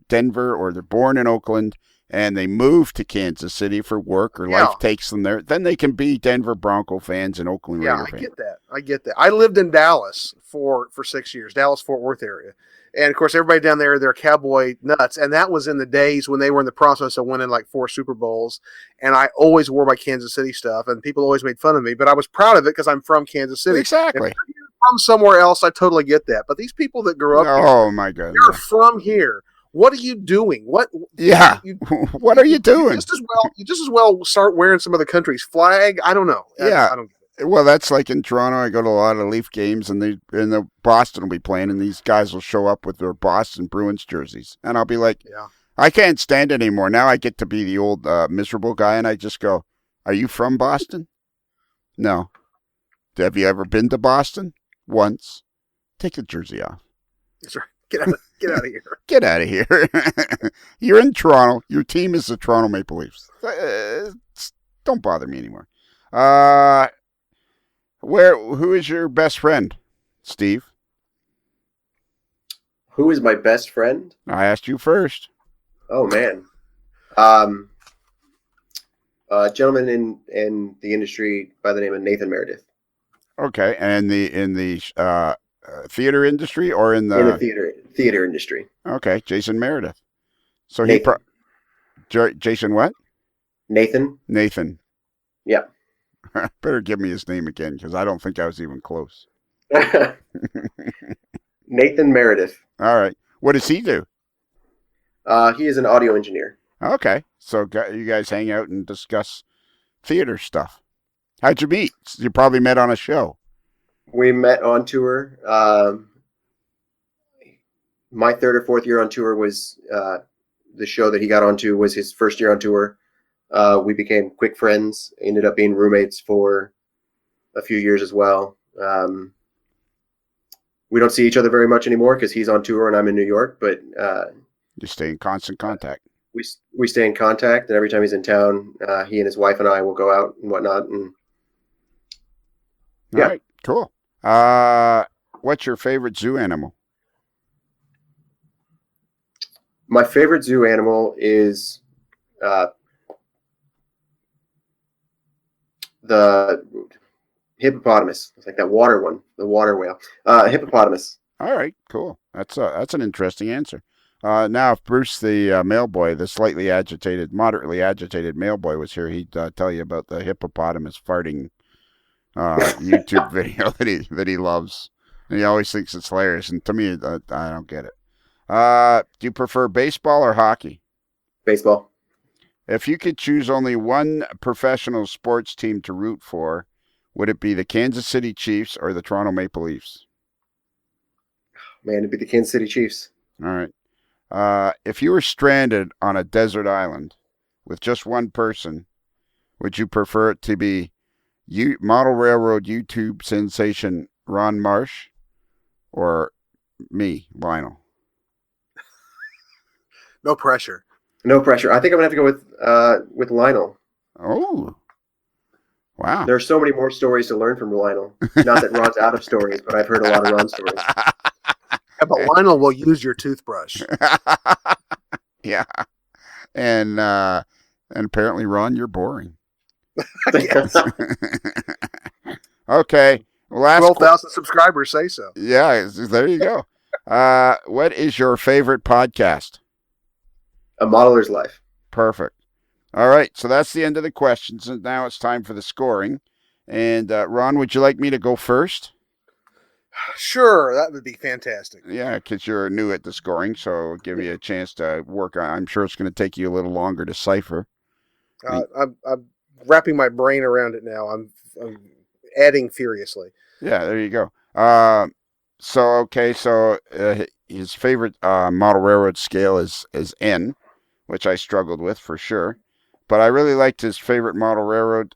Denver or they're born in Oakland and they move to Kansas City for work or life takes them there, then they can be Denver Bronco fans and Oakland Raider fans. I get that. I lived in Dallas for 6 years, Dallas-Fort Worth area. And, of course, everybody down there, they're cowboy nuts. And that was in the days when they were in the process of winning like 4 Super Bowls. And I always wore my Kansas City stuff, and people always made fun of me. But I was proud of it because I'm from Kansas City. Exactly. If you're from somewhere else, I totally get that. But these people that grew up here, my God, you're from here. What are you doing? What? Yeah. What are you doing? You just as well start wearing some other country's flag. I don't know. Yeah. I don't get it. Well, that's like in Toronto. I go to a lot of Leaf games, and the Boston will be playing, and these guys will show up with their Boston Bruins jerseys, and I'll be like, I can't stand it anymore. Now I get to be the old miserable guy, and I just go, "Are you from Boston? No. Have you ever been to Boston? Once. Take the jersey off. That's right. Get out of here. Get out of here. You're in Toronto. Your team is the Toronto Maple Leafs. Don't bother me anymore. Who is your best friend, Steve? Who is my best friend? I asked you first. Oh man, a gentleman in the industry by the name of Nathan Meredith. Okay, and in the theater industry or in the theater industry? Okay, Jason Meredith. So Nathan. Jason what? Nathan. Nathan. Yeah. Better give me his name again because I don't think I was even close. Nathan Meredith. All right. What does he do? He is an audio engineer. Okay. So you guys hang out and discuss theater stuff. How'd you meet? You probably met on a show. We met on tour. My third or fourth year on tour was the show that he got onto was his first year on tour. We became quick friends, ended up being roommates for a few years as well. We don't see each other very much anymore because he's on tour and I'm in New York, but you stay in constant contact. We stay in contact, and every time he's in town, he and his wife and I will go out and whatnot. And yeah. All right, cool. What's your favorite zoo animal? My favorite zoo animal is the hippopotamus. It's like that water one, the water whale. Hippopotamus. All right, cool. That's an interesting answer. Now, if Bruce, the mailboy, the moderately agitated mailboy, was here, he'd tell you about the hippopotamus farting YouTube video that he loves. And he always thinks it's hilarious. And to me, I don't get it. Do you prefer baseball or hockey? Baseball. If you could choose only one professional sports team to root for, would it be the Kansas City Chiefs or the Toronto Maple Leafs? Man, it'd be the Kansas City Chiefs. All right. If you were stranded on a desert island with just one person, would you prefer it to be Model Railroad YouTube sensation Ron Marsh or me, Lionel? No pressure. No pressure. I think I'm gonna have to go with Lionel. Oh, wow! There are so many more stories to learn from Lionel. Not that Ron's out of stories, but I've heard a lot of Ron stories. Yeah, but Lionel will use your toothbrush. Yeah, and apparently, Ron, you're boring. Okay, 12,000 subscribers say so. Yeah, there you go. What is your favorite podcast? A Modeler's Life. Perfect. All right, so that's the end of the questions, and now it's time for the scoring. And Ron, would you like me to go first? Sure, that would be fantastic. Yeah, because you're new at the scoring, so it'll give you a chance to work on. I'm sure it's going to take you a little longer to cipher. I'm wrapping my brain around it now. I'm adding furiously. Yeah, there you go. So his favorite model railroad scale is N, which I struggled with for sure. But I really liked his favorite model railroad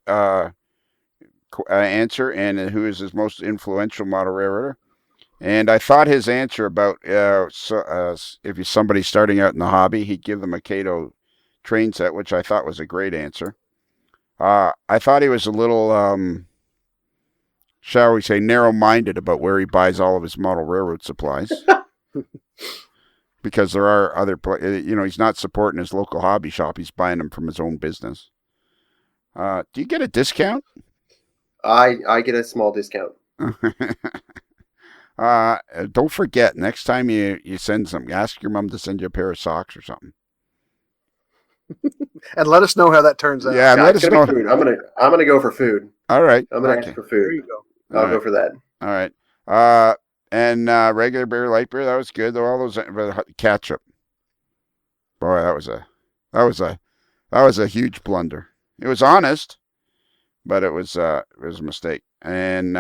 answer and who is his most influential model railroader. And I thought his answer about if you're somebody starting out in the hobby, he'd give them a Kato train set, which I thought was a great answer. I thought he was a little, shall we say, narrow-minded about where he buys all of his model railroad supplies. Because there are other, he's not supporting his local hobby shop. He's buying them from his own business. Do you get a discount? I get a small discount. Don't forget, next time you send something, ask your mom to send you a pair of socks or something. And let us know how that turns out. Yeah, let us know. Food. I'm gonna go for food. All right. I'm gonna ask for food. There you go. I'll go for that. All right. And regular beer, light beer, that was good. All those ketchup. Boy, that was a huge blunder. It was honest, but it was a mistake. And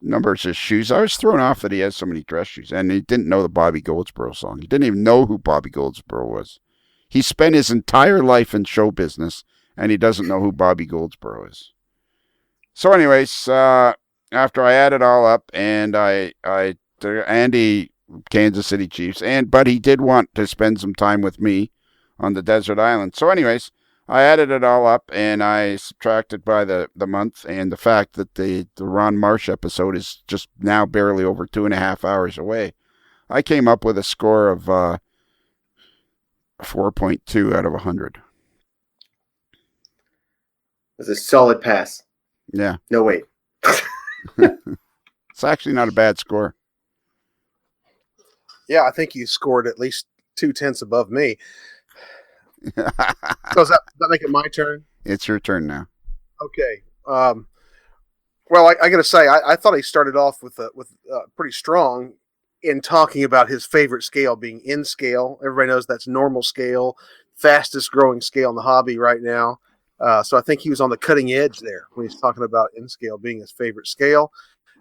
numbers his shoes. I was thrown off that he has so many dress shoes, and he didn't know the Bobby Goldsboro song. He didn't even know who Bobby Goldsboro was. He spent his entire life in show business, and he doesn't know who Bobby Goldsboro is. So, anyways, after I add it all up, and Andy, Kansas City Chiefs, but he did want to spend some time with me on the desert island. So, anyways, I added it all up, and I subtracted by the month, and the fact that the Ron Marsh episode is just now barely over 2.5 hours away. I came up with a score of 4.2 out of 100. That's a solid pass. Yeah. No, wait. It's actually not a bad score. Yeah, I think you scored at least 0.2 above me. So does that make it my turn? It's your turn now. Okay. Well, I got to say, I thought he started off with pretty strong in talking about his favorite scale being in scale. Everybody knows that's normal scale, fastest growing scale in the hobby right now. So I think he was on the cutting edge there when he's talking about in scale being his favorite scale.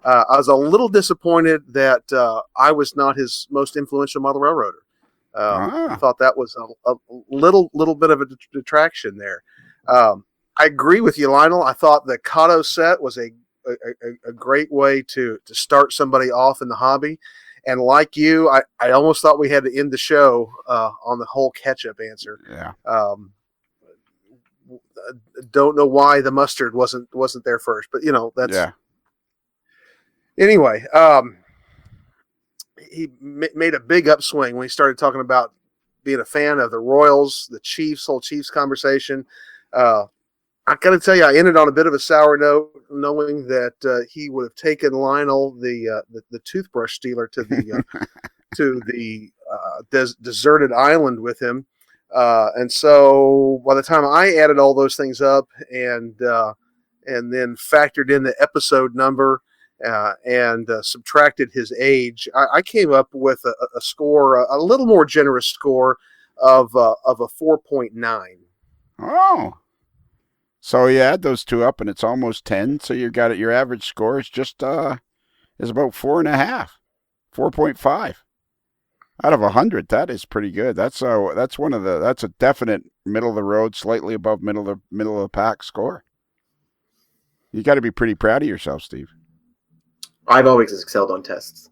I was a little disappointed that I was not his most influential model railroader. I thought that was a little bit of a detraction there. I agree with you, Lionel. I thought the Kato set was a great way to start somebody off in the hobby. And like you, I almost thought we had to end the show on the whole ketchup answer. Yeah. Don't know why the mustard wasn't there first, but that's. Yeah. Anyway, he made a big upswing when he started talking about being a fan of the Royals, the Chiefs, whole Chiefs conversation. I got to tell you, I ended on a bit of a sour note, knowing that he would have taken Lionel, the toothbrush stealer, to the to the deserted island with him. And so, by the time I added all those things up and then factored in the episode number and subtracted his age, I came up with a score, a little more generous score of a 4.9. Oh. So you add those two up, and it's almost 10. So you got it. Your average score is just is about 4.5, 4.5 out of 100. That is pretty good. That's a definite middle of the road, slightly above middle of the pack score. You got to be pretty proud of yourself, Steve. I've always excelled on tests.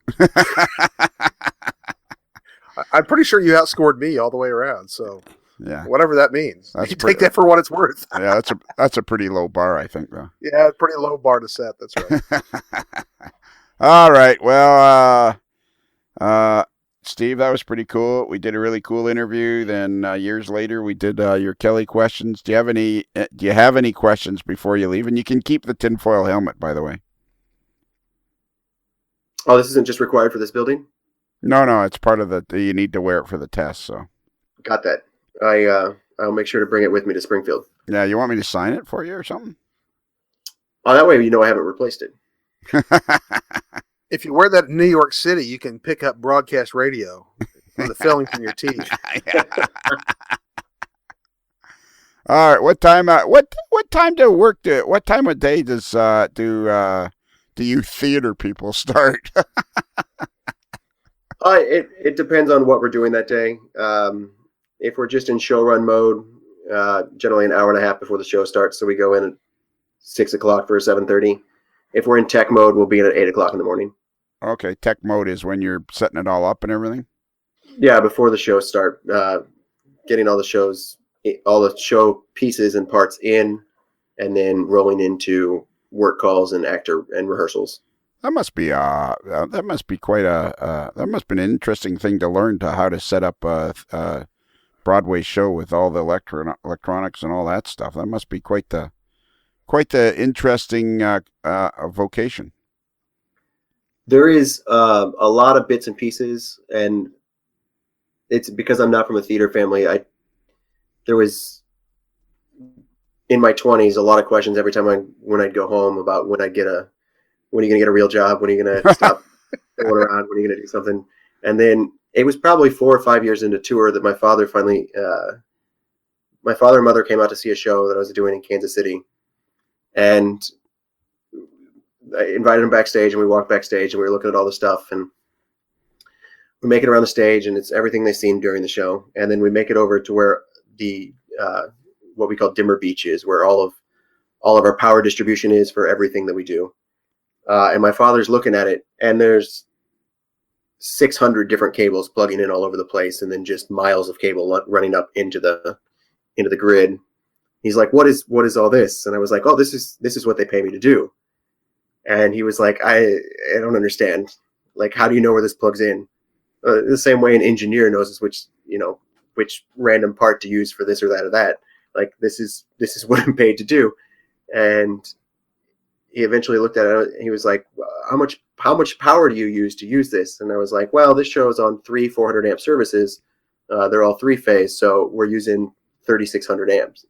I'm pretty sure you outscored me all the way around. So. Yeah, whatever that means. You take that for what it's worth. Yeah, that's a pretty low bar, I think, though. Yeah, pretty low bar to set. That's right. All right. Well, Steve, that was pretty cool. We did a really cool interview. Then years later, we did your Kelly questions. Do you have any questions before you leave? And you can keep the tinfoil helmet, by the way. Oh, this isn't just required for this building? No, it's part of you need to wear it for the test. So. Got that. I'll make sure to bring it with me to Springfield. Yeah, you want me to sign it for you or something? Oh, that way I haven't replaced it. If you wear that in New York City, you can pick up broadcast radio from the fillings in your teeth. All right, what time? What time to work? What time of day do you theater people start? It depends on what we're doing that day. If we're just in show run mode, generally an hour and a half before the show starts. So we go in at 6 o'clock for 7:30. If we're in tech mode, we'll be in at 8 o'clock in the morning. Okay. Tech mode is when you're setting it all up and everything? Yeah. Before the show start, getting all the show pieces and parts in, and then rolling into work calls and actor and rehearsals. That must be that must be an interesting thing to learn how to set up a Broadway show with all the electronics and all that stuff. That must be quite the interesting vocation. There is a lot of bits and pieces, and it's because I'm not from a theater family. There was in my 20s a lot of questions every time when I'd go home about when are you going to get a real job? When are you going to stop going around? When are you going to do something? And then it was probably 4 or 5 years into tour that my father and mother came out to see a show that I was doing in Kansas City. And I invited them backstage, and we walked backstage, and we were looking at all the stuff, and we make it around the stage, and it's everything they've seen during the show. And then we make it over to where the what we call dimmer beach is, where all of our power distribution is for everything that we do. And my father's looking at it, and there's 600 different cables plugging in all over the place, and then just miles of cable running up into the grid. He's like, what is all this? And I was like, oh, this is what they pay me to do. And he was like, I don't understand. Like, how do you know where this plugs in? The same way an engineer knows which random part to use for this or that or that. Like, this is what I'm paid to do. And he eventually looked at it, and he was like, how much power do you use this? And I was like, well, this show is on 3 400 amp services. They're all 3-phase, so we're using 3,600 amps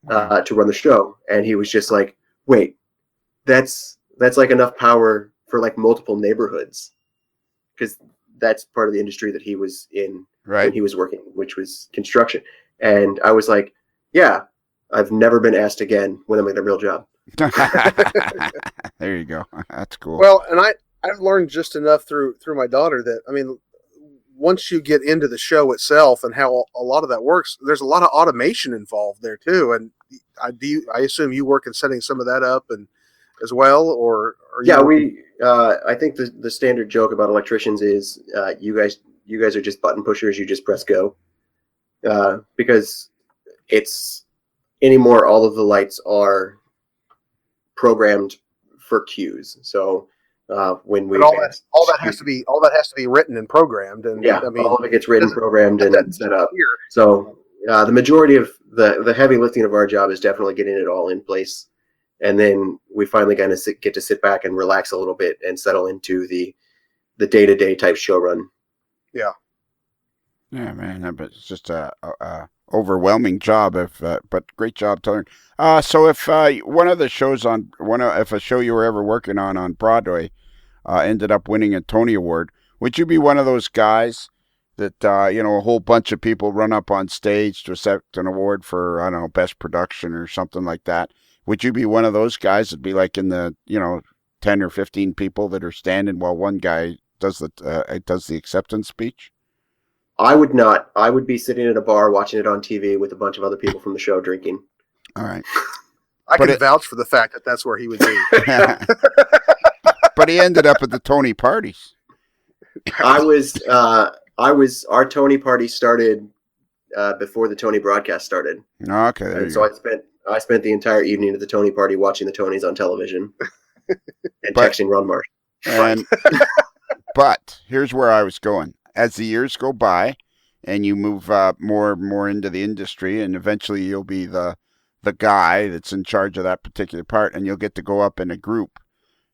to run the show. And he was just like, wait, that's like enough power for like multiple neighborhoods, because that's part of the industry that he was in when he was working, which was construction. And I was like, yeah, I've never been asked again when I'm at a real job. There you go. That's cool. Well, and I've learned just enough through my daughter that, I mean, once you get into the show itself and how a lot of that works, there's a lot of automation involved there too. And I assume you work in setting some of that up and as well, or yeah, I think the standard joke about electricians is you guys are just button pushers. You just press go, because it's anymore. All of the lights are programmed for cues. So when we all that has to be written and programmed, and yeah, I mean, all of it gets written, programmed, and set up. So the majority of the heavy lifting of our job is definitely getting it all in place. And then we finally kind of get to sit back and relax a little bit and settle into the day-to-day type show run. Yeah. Yeah, man, but it's just a overwhelming job. But great job, Tyler. So if one of the shows if a show you were ever working on Broadway ended up winning a Tony Award, would you be one of those guys that a whole bunch of people run up on stage to accept an award for, I don't know, best production or something like that? Would you be one of those guys that'd be like in the 10 or 15 people that are standing while one guy does the acceptance speech? I would not. I would be sitting at a bar watching it on TV with a bunch of other people from the show drinking. All right. I can vouch for the fact that that's where he would be. But he ended up at the Tony parties. Our Tony party started before the Tony broadcast started. Okay. There and you so go. I spent the entire evening at the Tony party watching the Tonys on television and texting Ron Marsh. But here's where I was going. As the years go by and you move more and more into the industry, and eventually you'll be the guy that's in charge of that particular part, and you'll get to go up in a group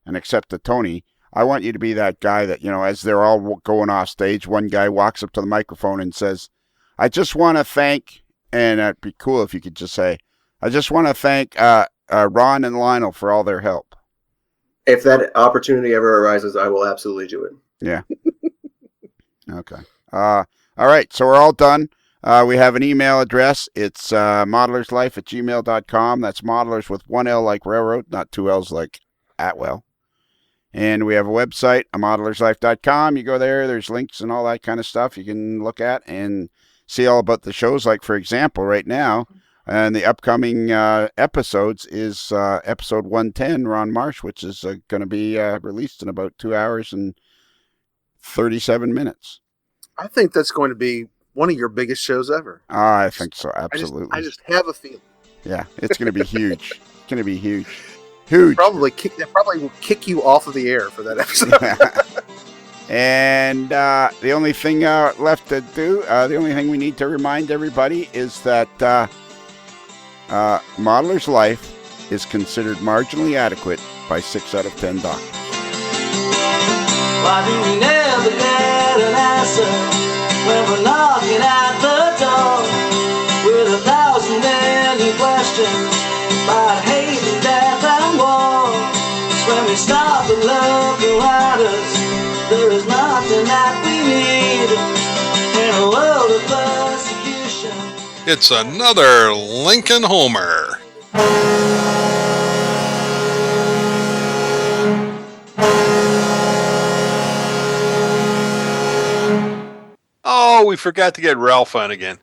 and accept the Tony. I want you to be that guy that, as they're all going off stage, one guy walks up to the microphone and says, I just want to thank, and it'd be cool if you could just say, I just want to thank Ron and Lionel for all their help. If that opportunity ever arises, I will absolutely do it. Yeah. Okay. All right. So we're all done. We have an email address. It's modellerslife@gmail.com. That's modelers with one L like railroad, not two L's like Atwell. And we have a website, modellerslife.com. You go there. There's links and all that kind of stuff you can look at and see all about the shows. Like, for example, right now, and the upcoming episodes is episode 110, Ron Marsh, which is going to be released in about 2 hours and 37 minutes. I think that's going to be one of your biggest shows ever. I think so, absolutely. I just have a feeling. Yeah, it's going to be huge. It's going to be huge. Huge. That probably will kick you off of the air for that episode. And the only thing left to do, the only thing we need to remind everybody is that Modeler's Life is considered marginally adequate by 6 out of 10 doctors. Why do we never get an answer when we're knocking at the door with 1,000 million questions about hate and death and war? It's when we stop and look around us, there is nothing that we need in a world of persecution. It's another Lincoln Homer. Oh, we forgot to get Ralph on again.